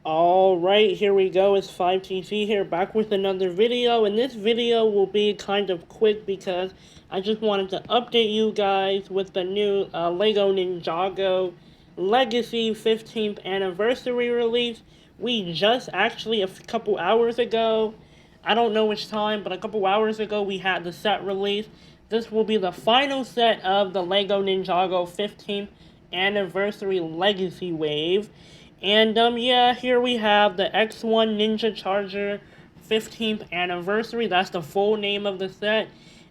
Alright, here we go. It's 5TC here, back with another video. And this video will be kind of quick because I just wanted to update you guys with the new LEGO Ninjago Legacy 15th Anniversary release. We just actually, a couple hours ago, I don't know which time, but a couple hours ago, we had the set released. This will be the final set of the LEGO Ninjago 15th Anniversary Legacy Wave. And yeah, here we have the X-1 Ninja Charger 15th Anniversary. That's the full name of the set.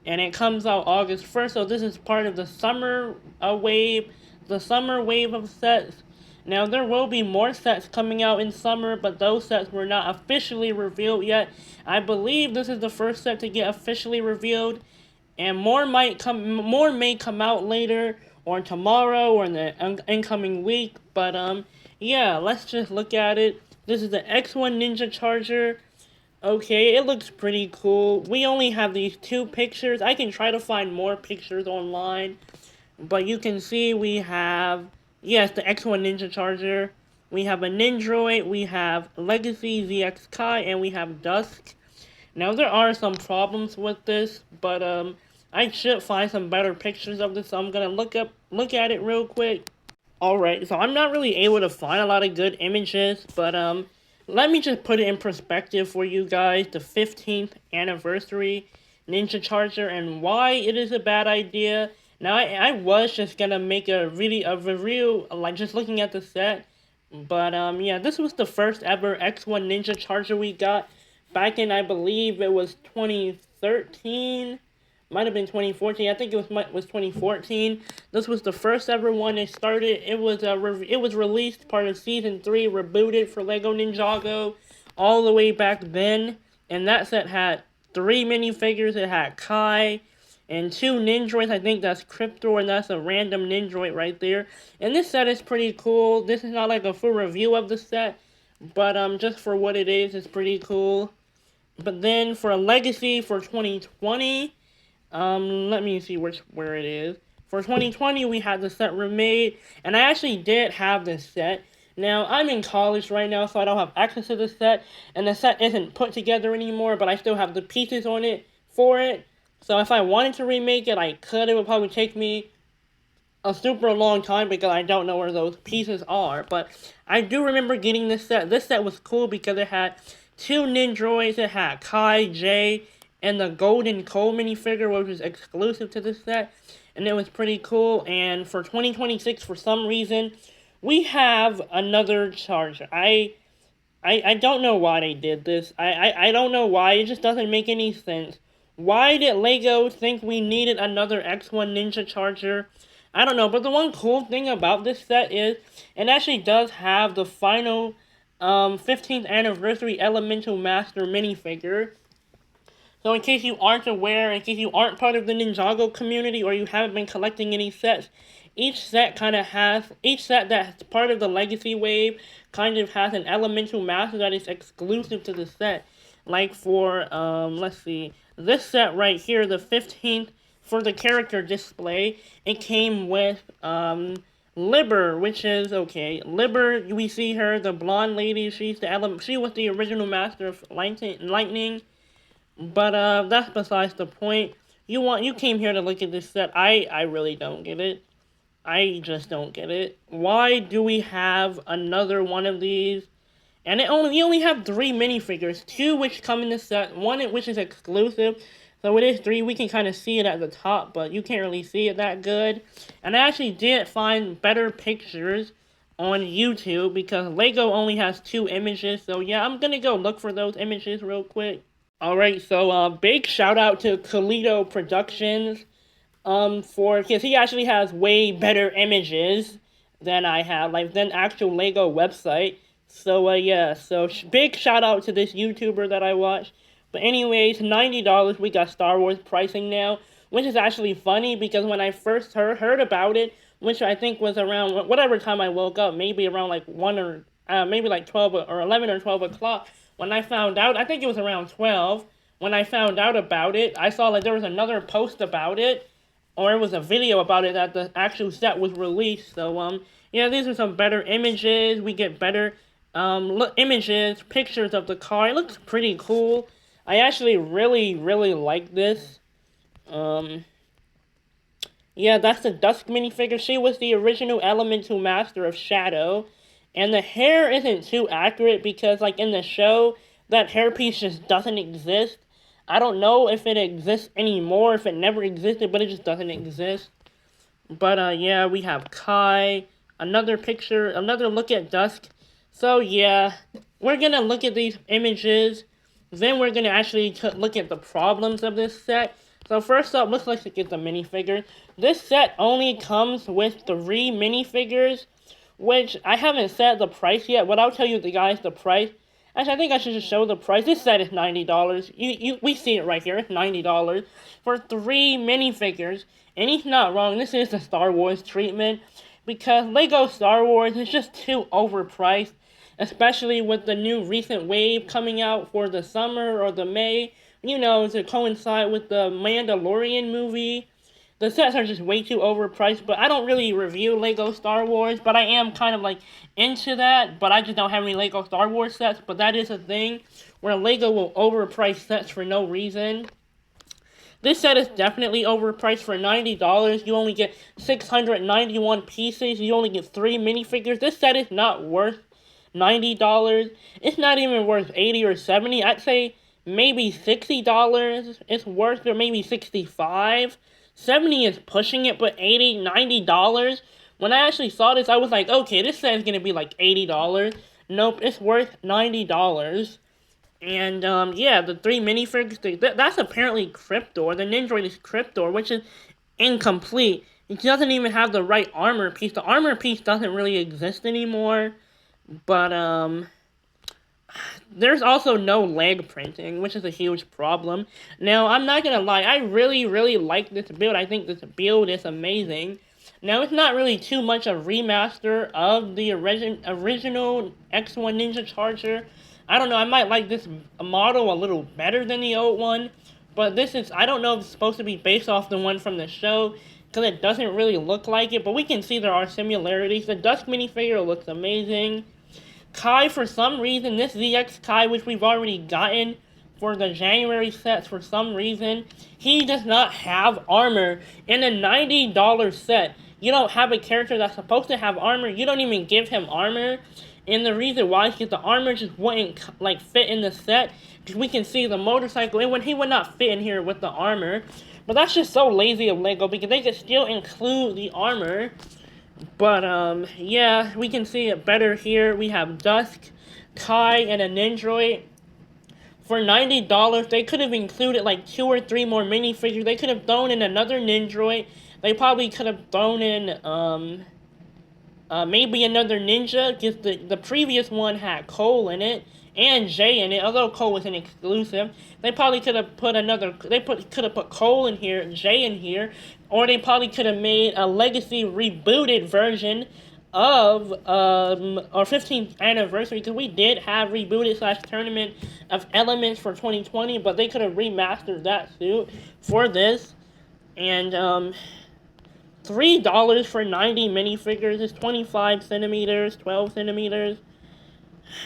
And it comes out August 1st. So this is part of the summer wave. The summer wave of sets. Now, there will be more sets coming out in summer, but those sets were not officially revealed yet. I believe this is the first set to get officially revealed, and more may come out later, or tomorrow, or in the incoming week. But yeah, let's just look at it. This is the X-1 Ninja Charger. Okay, it looks pretty cool. We only have these two pictures. I can try to find more pictures online. But you can see we have, yes, the X-1 Ninja Charger. We have a Nindroid, we have Legacy ZX Kai, and we have Dusk. Now, there are some problems with this, but I should find some better pictures of this, so I'm gonna look at it real quick. Alright, so I'm not really able to find a lot of good images, but let me just put it in perspective for you guys, the 15th anniversary Ninja Charger and why it is a bad idea. Now, I was just gonna make a review, like just looking at the set, but yeah, this was the first ever X-1 Ninja Charger we got back in, I believe it was 2013. Might have been 2014. I think it was 2014. This was the first ever one. It started. It was released part of season 3, rebooted for Lego Ninjago, all the way back then. And that set had 3 minifigures. It had Kai and 2 Nindroids. I think that's Crypto, and that's a random Nindroid right there. And this set is pretty cool. This is not like a full review of the set, but just for what it is, it's pretty cool. But then for a Legacy for 2020. Let me see where it is. For 2020, we had the set remade, and I actually did have this set. Now, I'm in college right now, so I don't have access to the set, and the set isn't put together anymore, but I still have the pieces on it for it. So if I wanted to remake it, I could. It would probably take me a super long time because I don't know where those pieces are, but I do remember getting this set. This set was cool because it had 2 Nindroids, it had Kai, Jay, and the Golden Coal minifigure, which was exclusive to this set, and it was pretty cool. And for 2026, for some reason, we have another Charger. I don't know why they did this. I don't know why. It just doesn't make any sense. Why did LEGO think we needed another X-1 Ninja Charger? I don't know, but the one cool thing about this set is it actually does have the final 15th anniversary Elemental Master minifigure. So in case you aren't aware, in case you aren't part of the Ninjago community or you haven't been collecting any sets, each set that's part of the Legacy Wave kind of has an Elemental Master that is exclusive to the set. Like for, let's see, this set right here, the 15th, for the character display, it came with, Liber, which is, okay, Liber, we see her, the blonde lady, she was the original Master of Lightning. But that's besides the point. You came here to look at this set. I really don't get it. I just don't get it. Why do we have another one of these? And you only have 3 minifigures, 2 which come in the set, 1 which is exclusive. So it is 3. We can kind of see it at the top, but you can't really see it that good. And I actually did find better pictures on YouTube because Lego only has 2 images. So yeah, I'm gonna go look for those images real quick. Alright, so big shout out to Kalito Productions because he actually has way better images than I have, like than actual Lego website. So yeah, so big shout out to this YouTuber that I watch. But anyways, $90 we got Star Wars pricing now, which is actually funny because when I first heard about it, which I think was around whatever time I woke up, maybe around like 1 or maybe like 12 or 11 or 12 o'clock. When I found out, I think it was around 12, when I found out about it, I saw like there was another post about it, or it was a video about it that the actual set was released. So, yeah, these are some better images. We get better images, pictures of the car. It looks pretty cool. I actually really like this. Um, yeah, that's the Dusk minifigure. She was the original Elemental Master of Shadow. And the hair isn't too accurate because, like, in the show, that hairpiece just doesn't exist. I don't know if it exists anymore, if it never existed, but it just doesn't exist. But, yeah, we have Kai. Another picture, another look at Dusk. So, yeah, we're gonna look at these images. Then we're gonna actually look at the problems of this set. So first up, let's look at the minifigures. This set only comes with 3 minifigures, which I haven't set the price yet, but I'll tell you guys the price. Actually, I think I should just show the price. This set is $90. We see it right here. It's $90 for 3 minifigures. And he's not wrong. This is the Star Wars treatment because Lego Star Wars is just too overpriced, especially with the new recent wave coming out for the summer or the May, you know, to coincide with the Mandalorian movie. The sets are just way too overpriced, but I don't really review Lego Star Wars, but I am kind of like into that, but I just don't have any Lego Star Wars sets, but that is a thing where Lego will overprice sets for no reason. This set is definitely overpriced for $90. You only get 691 pieces. You only get 3 minifigures. This set is not worth $90. It's not even worth $80 or $70. I'd say maybe $60 it's worth, or maybe $65. $70 is pushing it, but $80, $90. When I actually saw this, I was like, okay, this set is going to be like $80. Nope, it's worth $90. And, yeah, the 3 minifigures, that's apparently Cryptor. The Ninjago is Cryptor, which is incomplete. It doesn't even have the right armor piece. The armor piece doesn't really exist anymore. But, there's also no leg printing, which is a huge problem. Now, I'm not gonna lie, I really like this build. I think this build is amazing. Now, it's not really too much a remaster of the original X-1 Ninja Charger. I don't know, I might like this model a little better than the old one, but this is, I don't know if it's supposed to be based off the one from the show, because it doesn't really look like it, but we can see there are similarities. The Dusk minifigure looks amazing. Kai, for some reason, this ZX Kai, which we've already gotten for the January sets for some reason, he does not have armor in a $90 set. You don't have a character that's supposed to have armor, you don't even give him armor. And the reason why is because the armor just wouldn't, like, fit in the set. Because we can see the motorcycle, he would not fit in here with the armor. But that's just so lazy of Lego, because they could still include the armor. But, yeah, we can see it better here. We have Dusk, Kai, and a Ninjago. For $90, they could have included, like, 2 or 3 more minifigures. They could have thrown in another Ninjago. They probably could have thrown in, maybe another ninja, because the previous one had Cole in it, and Jay in it, although Cole was an exclusive. They probably could have put could have put Cole in here, Jay in here, or they probably could have made a Legacy rebooted version of, our 15th anniversary, because we did have rebooted / tournament of Elements for 2020, but they could have remastered that suit for this, and, $3 for 90 minifigures is 25 centimeters, 12 centimeters.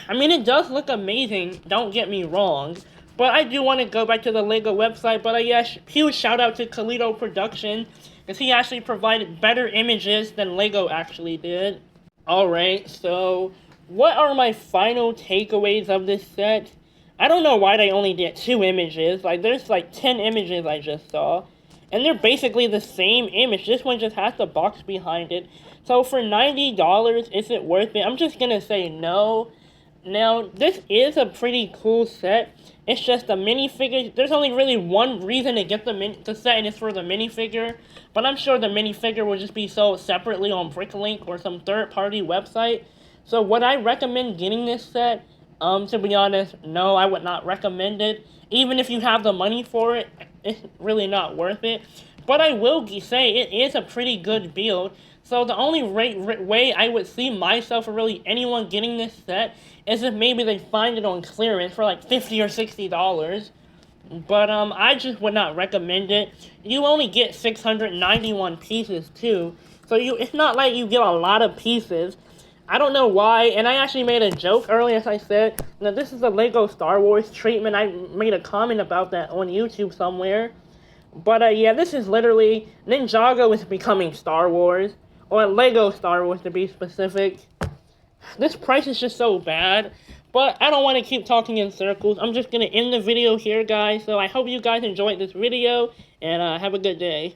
I mean, it does look amazing, don't get me wrong. But I do want to go back to the Lego website, but huge shout out to Kalito Production, because he actually provided better images than Lego actually did. Alright, so what are my final takeaways of this set? I don't know why they only did 2 images, like there's like 10 images I just saw. And they're basically the same image. This one just has the box behind it. So for $90, is it worth it? I'm just going to say no. Now, this is a pretty cool set. It's just a minifigure. There's only really one reason to get the set, and it's for the minifigure. But I'm sure the minifigure will just be sold separately on Bricklink or some third-party website. So would I recommend getting this set? To be honest, no, I would not recommend it. Even if you have the money for it, it's really not worth it. But I will say it is a pretty good build. So the only way I would see myself or really anyone getting this set is if maybe they find it on clearance for like $50 or $60. But I just would not recommend it. You only get 691 pieces too. So it's not like you get a lot of pieces. I don't know why, and I actually made a joke earlier, as I said. Now, this is the Lego Star Wars treatment. I made a comment about that on YouTube somewhere. But, yeah, this is literally... Ninjago is becoming Star Wars. Or Lego Star Wars, to be specific. This price is just so bad. But I don't want to keep talking in circles. I'm just going to end the video here, guys. So I hope you guys enjoyed this video. And have a good day.